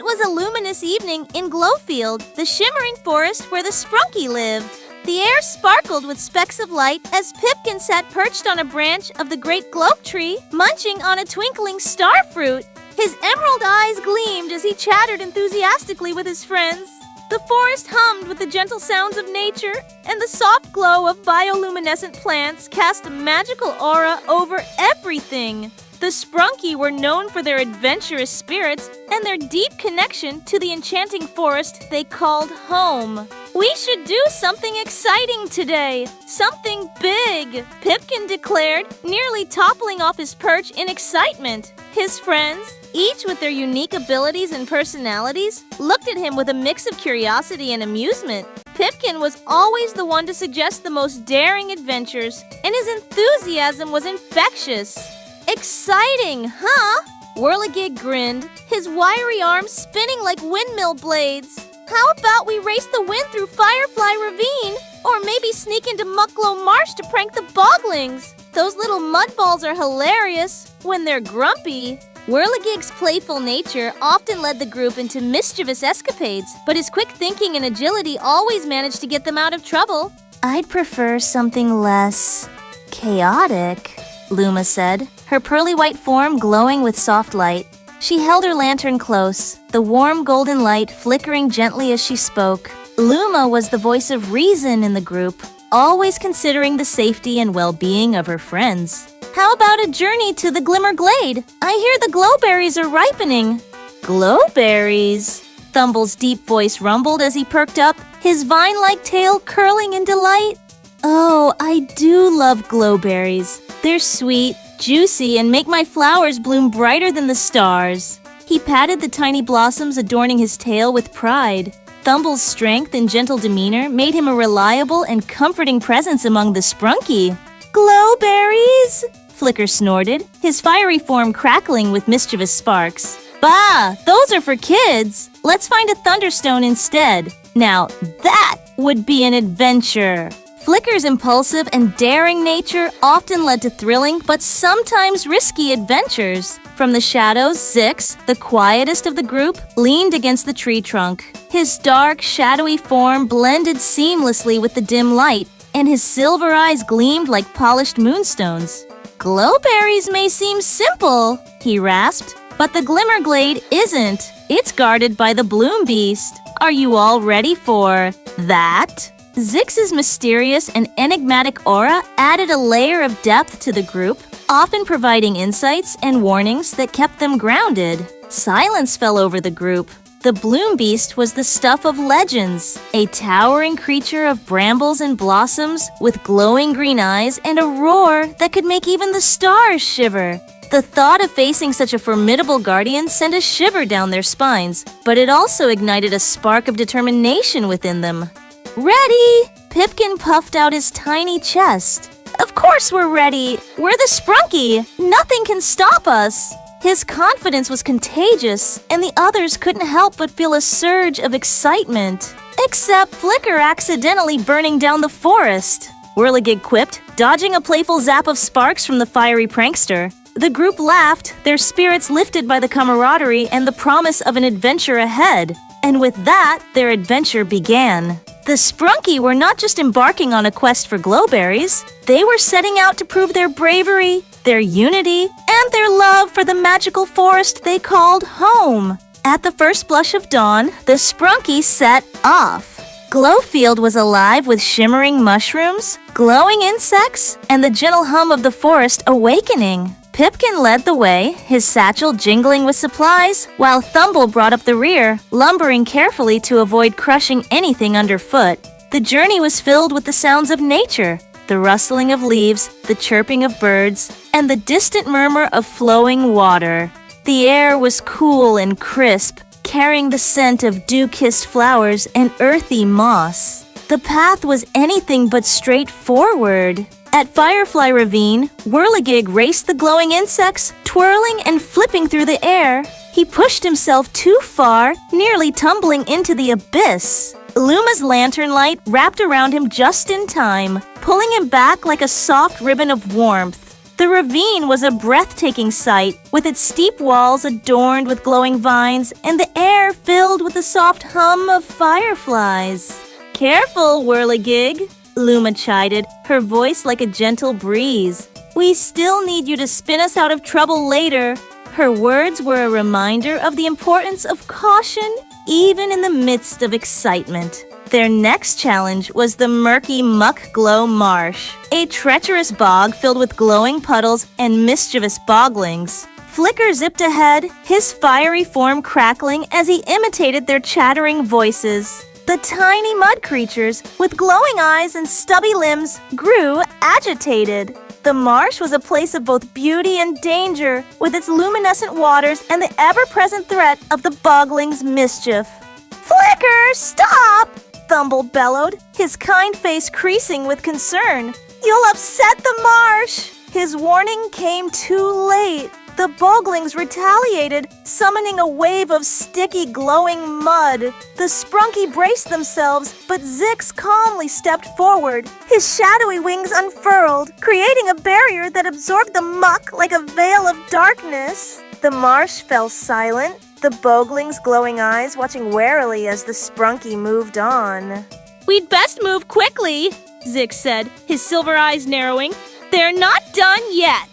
was a luminous evening in Glowfield, the shimmering forest where the Sprunki lived. The air sparkled with specks of light as Pipkin sat perched on a branch of the great glow tree, munching on a twinkling star fruit. His emerald eyes gleamed as he chattered enthusiastically with his friends. The forest hummed with the gentle sounds of nature, and the soft glow of bioluminescent plants cast a magical aura over everything. The Sprunki were known for their adventurous spirits and their deep connection to the enchanting forest they called home. "We should do something exciting today, something big," Pipkin declared, nearly toppling off his perch in excitement. His friends, each with their unique abilities and personalities, looked at him with a mix of curiosity and amusement. Pipkin was always the one to suggest the most daring adventures, and his enthusiasm was infectious. "Exciting, huh?" Whirligig grinned, his wiry arms spinning like windmill blades. "How about we race the wind through Firefly Ravine? Or maybe sneak into Mucklow Marsh to prank the Boglings? Those little mud balls are hilarious when they're grumpy." Whirligig's playful nature often led the group into mischievous escapades, but his quick thinking and agility always managed to get them out of trouble. "I'd prefer something less chaotic," Luma said, her pearly white form glowing with soft light. She held her lantern close, the warm golden light flickering gently as she spoke. Luma was the voice of reason in the group, always considering the safety and well-being of her friends. "How about a journey to the Glimmer Glade? I hear the glowberries are ripening." "Glowberries?" Thumble's deep voice rumbled as he perked up, his vine-like tail curling in delight. "Oh, I do love glowberries. They're sweet, juicy, and make my flowers bloom brighter than the stars." He patted the tiny blossoms adorning his tail with pride. Thumble's strength and gentle demeanor made him a reliable and comforting presence among the Sprunki. "Glowberries?" Flicker snorted, his fiery form crackling with mischievous sparks. "Bah, those are for kids. Let's find a thunderstone instead. Now that would be an adventure." Flicker's impulsive and daring nature often led to thrilling but sometimes risky adventures. From the shadows, Zix, the quietest of the group, leaned against the tree trunk. His dark, shadowy form blended seamlessly with the dim light, and his silver eyes gleamed like polished moonstones. "Glowberries may seem simple," he rasped, "but the Glimmer Glade isn't. It's guarded by the Bloom Beast. Are you all ready for that?" Zix's mysterious and enigmatic aura added a layer of depth to the group, often providing insights and warnings that kept them grounded. Silence fell over the group. The Bloom Beast was the stuff of legends, a towering creature of brambles and blossoms with glowing green eyes and a roar that could make even the stars shiver. The thought of facing such a formidable guardian sent a shiver down their spines, but it also ignited a spark of determination within them. "Ready!" Pipkin puffed out his tiny chest. "Of course we're ready! We're the Sprunki! Nothing can stop us!" His confidence was contagious, and the others couldn't help but feel a surge of excitement. Except Flicker accidentally burning down the forest, Whirligig quipped, dodging a playful zap of sparks from the fiery prankster. The group laughed, their spirits lifted by the camaraderie and the promise of an adventure ahead. And with that, their adventure began. The Sprunki were not just embarking on a quest for glowberries. They were setting out to prove their bravery, their unity, and their love for the magical forest they called home. At the first blush of dawn, the Sprunki set off. Glowfield was alive with shimmering mushrooms, glowing insects, and the gentle hum of the forest awakening. Pipkin led the way, his satchel jingling with supplies, while Thumble brought up the rear, lumbering carefully to avoid crushing anything underfoot. The journey was filled with the sounds of nature, the rustling of leaves, the chirping of birds, and the distant murmur of flowing water. The air was cool and crisp, carrying the scent of dew-kissed flowers and earthy moss. The path was anything but straightforward. At Firefly Ravine, Whirligig raced the glowing insects, twirling and flipping through the air. He pushed himself too far, nearly tumbling into the abyss. Luma's lantern light wrapped around him just in time, pulling him back like a soft ribbon of warmth. The ravine was a breathtaking sight, with its steep walls adorned with glowing vines and the air filled with the soft hum of fireflies. "Careful, Whirligig," Luma chided, her voice like a gentle breeze. "We still need you to spin us out of trouble later." Her words were a reminder of the importance of caution, even in the midst of excitement. Their next challenge was the murky Muck Glow Marsh, a treacherous bog filled with glowing puddles and mischievous boglings. Flicker zipped ahead, his fiery form crackling as he imitated their chattering voices. The tiny mud creatures, with glowing eyes and stubby limbs, grew agitated. The marsh was a place of both beauty and danger, with its luminescent waters and the ever-present threat of the bogling's mischief. "Flicker, stop!" Thumble bellowed, his kind face creasing with concern. "You'll upset the marsh!" His warning came too late. The boglings retaliated, summoning a wave of sticky, glowing mud. The Sprunki braced themselves, but Zix calmly stepped forward. His shadowy wings unfurled, creating a barrier that absorbed the muck like a veil of darkness. The marsh fell silent, the boglings' glowing eyes watching warily as the Sprunki moved on. "We'd best move quickly," Zix said, his silver eyes narrowing. "They're not done yet."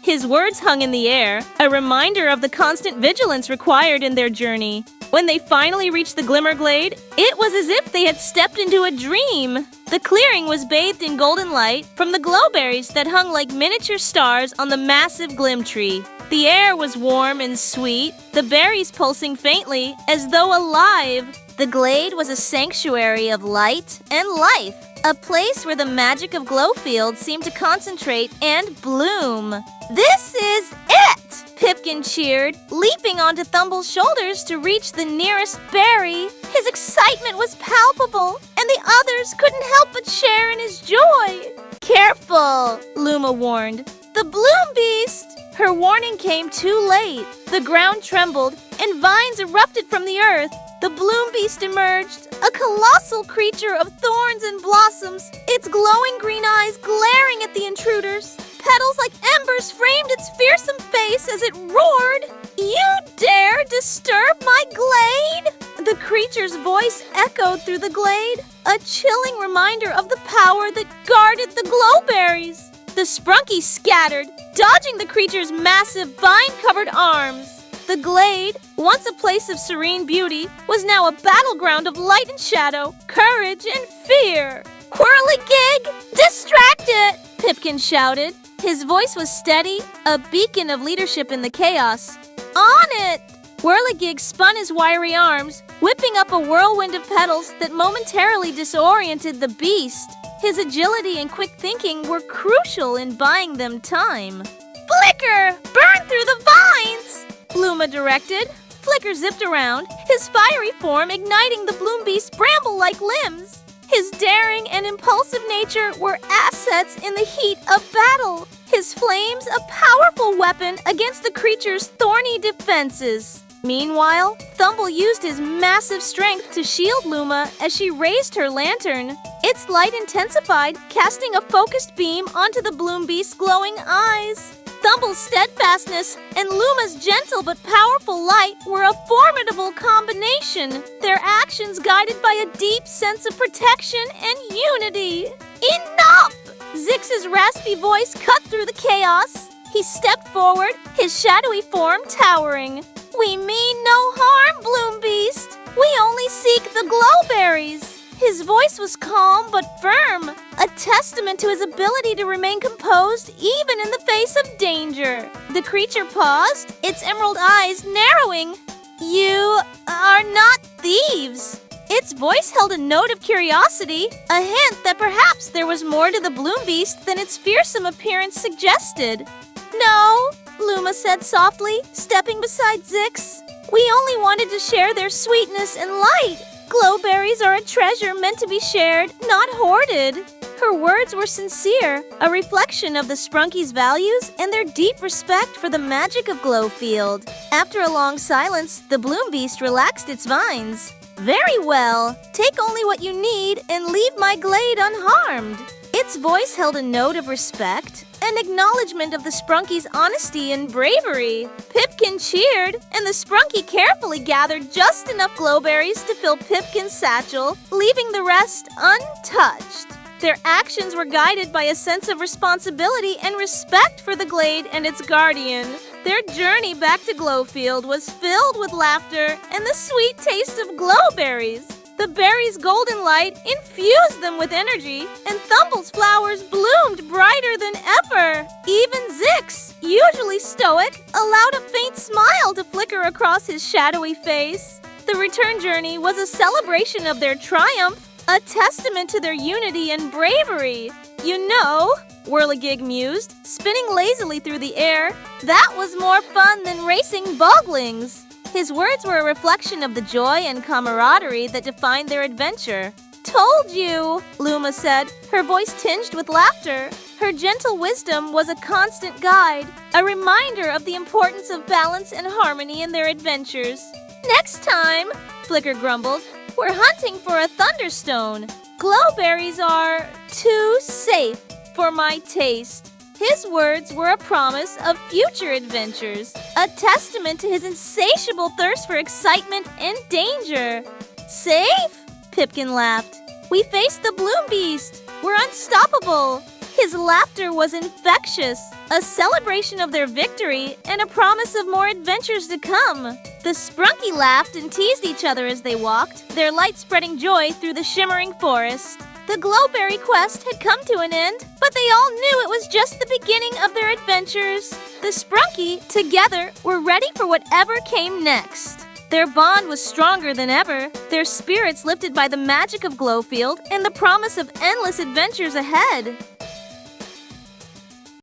His words hung in the air, a reminder of the constant vigilance required in their journey. When they finally reached the Glimmer Glade, it was as if they had stepped into a dream. The clearing was bathed in golden light from the glowberries that hung like miniature stars on the massive glim tree. The air was warm and sweet, the berries pulsing faintly as though alive. The glade was a sanctuary of light and life, a place where the magic of Glowfield seemed to concentrate and bloom. "This is it!" Pipkin cheered, leaping onto Thumble's shoulders to reach the nearest berry. His excitement was palpable, and the others couldn't help but share in his joy. "Careful," Luma warned. "The bloom beast!" Her warning came too late. The ground trembled, and vines erupted from the earth. The bloom beast emerged, a colossal creature of thorns and blossoms, its glowing green eyes glaring at the intruders. Petals like embers framed its fearsome face as it roared. "You dare disturb my glade?" The creature's voice echoed through the glade, a chilling reminder of the power that guarded the glowberries. The Sprunki scattered, dodging the creature's massive vine-covered arms. The glade, once a place of serene beauty, was now a battleground of light and shadow, courage and fear. "Whirligig, distract it!" Pipkin shouted. His voice was steady, a beacon of leadership in the chaos. "On it!" Whirligig spun his wiry arms, whipping up a whirlwind of petals that momentarily disoriented the beast. His agility and quick thinking were crucial in buying them time. "Flicker, burn through the vines!" Luma directed. Flicker zipped around, his fiery form igniting the bloom beast's bramble-like limbs. His daring and impulsive nature were assets in the heat of battle. His flames a powerful weapon against the creature's thorny defenses. Meanwhile, Thumble used his massive strength to shield Luma as she raised her lantern. Its light intensified, casting a focused beam onto the bloom beast's glowing eyes. Thumble's steadfastness and Luma's gentle but powerful light were a formidable combination, their actions guided by a deep sense of protection and unity. "Enough!" Zix's raspy voice cut through the chaos. He stepped forward, his shadowy form towering. "We mean no harm, Bloom Beast. We only seek the glowberries." His voice was calm but firm, a testament to his ability to remain composed even in the face of danger. The creature paused, its emerald eyes narrowing. "You are not thieves." Its voice held a note of curiosity, a hint that perhaps there was more to the Bloom Beast than its fearsome appearance suggested. "No," Luma said softly, stepping beside Zix. "We only wanted to share their sweetness and light. Glowberries are a treasure meant to be shared, not hoarded." Her words were sincere, a reflection of the Sprunki's values and their deep respect for the magic of Glowfield. After a long silence, the Bloom Beast relaxed its vines. "Very well. Take only what you need and leave my glade unharmed." Its voice held a note of respect, an acknowledgement of the Sprunki's honesty and bravery. Pipkin cheered, and the Sprunky carefully gathered just enough glowberries to fill Pipkin's satchel, leaving the rest untouched. Their actions were guided by a sense of responsibility and respect for the glade and its guardian. Their journey back to Glowfield was filled with laughter and the sweet taste of glowberries. The berries' golden light infused them with energy, and Thumble's flowers bloomed brighter than ever. Even Zix, usually stoic, allowed a faint smile to flicker across his shadowy face. The return journey was a celebration of their triumph, a testament to their unity and bravery. You know, Whirligig mused, spinning lazily through the air, that was more fun than racing boglings. His words were a reflection of the joy and camaraderie that defined their adventure. Told you, Luma said, her voice tinged with laughter. Her gentle wisdom was a constant guide, a reminder of the importance of balance and harmony in their adventures. Next time, Flicker grumbled, we're hunting for a thunderstone. Glowberries are too safe for my taste. His words were a promise of future adventures, a testament to his insatiable thirst for excitement and danger. Safe? Pipkin laughed. We faced the Bloom Beast. We're unstoppable. His laughter was infectious, a celebration of their victory and a promise of more adventures to come. The Sprunky laughed and teased each other as they walked, their light spreading joy through the shimmering forest. The Glowberry quest had come to an end, but they all knew it was just the beginning of their adventures. The Sprunky, together, were ready for whatever came next. Their bond was stronger than ever, their spirits lifted by the magic of Glowfield and the promise of endless adventures ahead.